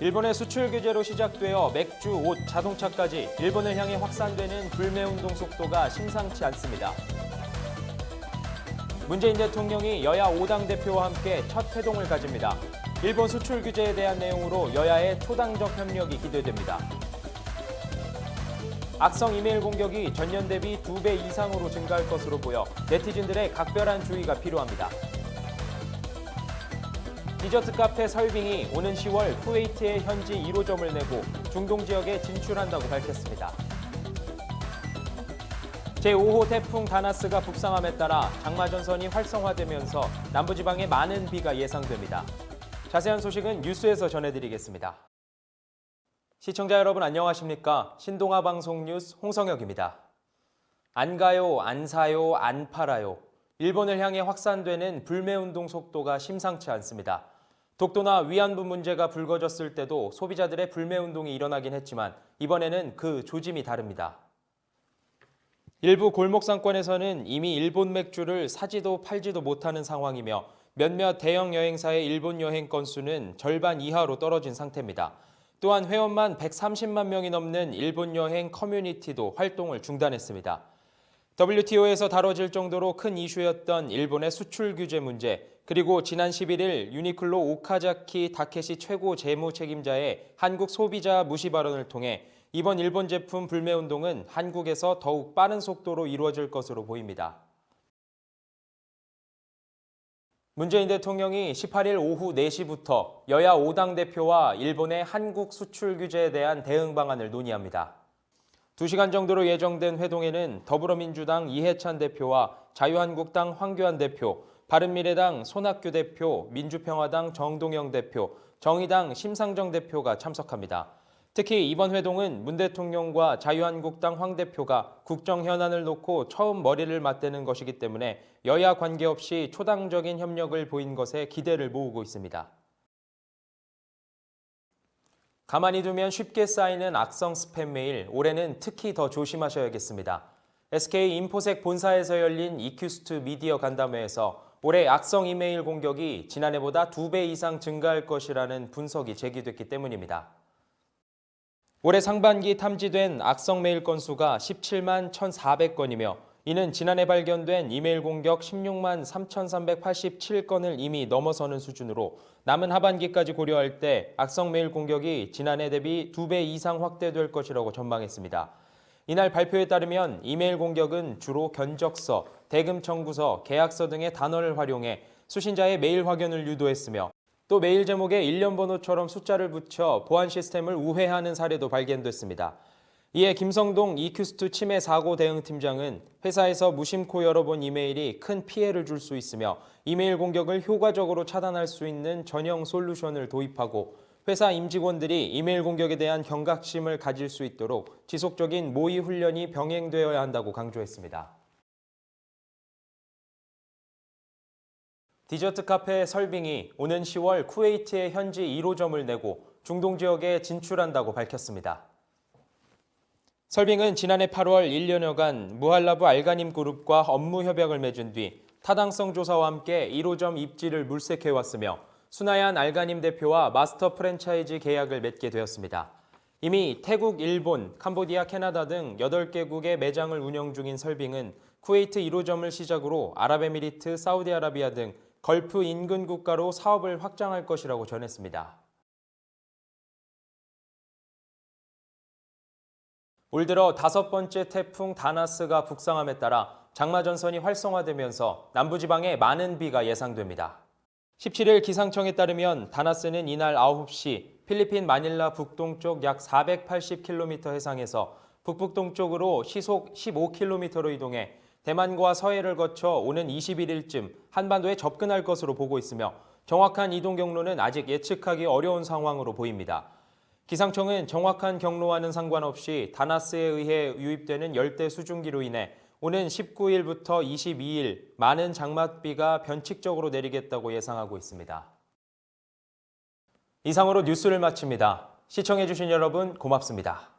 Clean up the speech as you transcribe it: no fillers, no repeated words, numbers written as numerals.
일본의 수출 규제로 시작되어 맥주, 옷, 자동차까지 일본을 향해 확산되는 불매운동 속도가 심상치 않습니다. 문재인 대통령이 여야 5당 대표와 함께 첫 회동을 가집니다. 일본 수출 규제에 대한 내용으로 여야의 초당적 협력이 기대됩니다. 악성 이메일 공격이 전년 대비 2배 이상으로 증가할 것으로 보여 네티즌들의 각별한 주의가 필요합니다. 디저트 카페 설빙이 오는 10월 쿠웨이트에 현지 1호점을 내고 중동 지역에 진출한다고 밝혔습니다. 제5호 태풍 다나스가 북상함에 따라 장마전선이 활성화되면서 남부지방에 많은 비가 예상됩니다. 자세한 소식은 뉴스에서 전해드리겠습니다. 시청자 여러분 안녕하십니까? 신동아 방송 뉴스 홍성혁입니다. 안 가요, 안 사요, 안 팔아요. 일본을 향해 확산되는 불매운동 속도가 심상치 않습니다. 독도나 위안부 문제가 불거졌을 때도 소비자들의 불매운동이 일어나긴 했지만 이번에는 그 조짐이 다릅니다. 일부 골목 상권에서는 이미 일본 맥주를 사지도 팔지도 못하는 상황이며 몇몇 대형 여행사의 일본 여행 건수는 절반 이하로 떨어진 상태입니다. 또한 회원만 130만 명이 넘는 일본 여행 커뮤니티도 활동을 중단했습니다. WTO에서 다뤄질 정도로 큰 이슈였던 일본의 수출 규제 문제, 그리고 지난 11일 유니클로 오카자키 다케시 최고 재무 책임자의 한국 소비자 무시 발언을 통해 이번 일본 제품 불매운동은 한국에서 더욱 빠른 속도로 이루어질 것으로 보입니다. 문재인 대통령이 18일 오후 4시부터 여야 5당 대표와 일본의 한국 수출 규제에 대한 대응 방안을 논의합니다. 2시간 정도로 예정된 회동에는 더불어민주당 이해찬 대표와 자유한국당 황교안 대표, 바른미래당 손학규 대표, 민주평화당 정동영 대표, 정의당 심상정 대표가 참석합니다. 특히 이번 회동은 문 대통령과 자유한국당 황 대표가 국정 현안을 놓고 처음 머리를 맞대는 것이기 때문에 여야 관계없이 초당적인 협력을 보인 것에 기대를 모으고 있습니다. 가만히 두면 쉽게 쌓이는 악성 스팸 메일, 올해는 특히 더 조심하셔야겠습니다. SK인포색 본사에서 열린 이큐스트 미디어 간담회에서 올해 악성 이메일 공격이 지난해보다 2배 이상 증가할 것이라는 분석이 제기됐기 때문입니다. 올해 상반기 탐지된 악성 메일 건수가 17만 1,400건이며 이는 지난해 발견된 이메일 공격 16만 3,387건을 이미 넘어서는 수준으로 남은 하반기까지 고려할 때 악성 메일 공격이 지난해 대비 2배 이상 확대될 것이라고 전망했습니다. 이날 발표에 따르면 이메일 공격은 주로 견적서, 대금 청구서, 계약서 등의 단어를 활용해 수신자의 메일 확인을 유도했으며 또 메일 제목에 일련 번호처럼 숫자를 붙여 보안 시스템을 우회하는 사례도 발견됐습니다. 이에 김성동 이큐스트 치매 사고 대응팀장은 회사에서 무심코 열어본 이메일이 큰 피해를 줄 수 있으며 이메일 공격을 효과적으로 차단할 수 있는 전형 솔루션을 도입하고 회사 임직원들이 이메일 공격에 대한 경각심을 가질 수 있도록 지속적인 모의 훈련이 병행되어야 한다고 강조했습니다. 디저트 카페 설빙이 오는 10월 쿠웨이트에 현지 1호점을 내고 중동 지역에 진출한다고 밝혔습니다. 설빙은 지난해 8월 1년여간 무할라브 알가님 그룹과 업무 협약을 맺은 뒤 타당성 조사와 함께 1호점 입지를 물색해왔으며 수나얀 알가님 대표와 마스터 프랜차이즈 계약을 맺게 되었습니다. 이미 태국, 일본, 캄보디아, 캐나다 등 8개국의 매장을 운영 중인 설빙은 쿠웨이트 1호점을 시작으로 아랍에미리트, 사우디아라비아 등 걸프 인근 국가로 사업을 확장할 것이라고 전했습니다. 올 들어 5번째 태풍 다나스가 북상함에 따라 장마전선이 활성화되면서 남부지방에 많은 비가 예상됩니다. 17일 기상청에 따르면 다나스는 이날 9시 필리핀 마닐라 북동쪽 약 480km 해상에서 북북동쪽으로 시속 15km로 이동해 대만과 서해를 거쳐 오는 21일쯤 한반도에 접근할 것으로 보고 있으며 정확한 이동 경로는 아직 예측하기 어려운 상황으로 보입니다. 기상청은 정확한 경로와는 상관없이 다나스에 의해 유입되는 열대 수증기로 인해 오는 19일부터 22일 많은 장맛비가 변칙적으로 내리겠다고 예상하고 있습니다. 이상으로 뉴스를 마칩니다. 시청해주신 여러분 고맙습니다.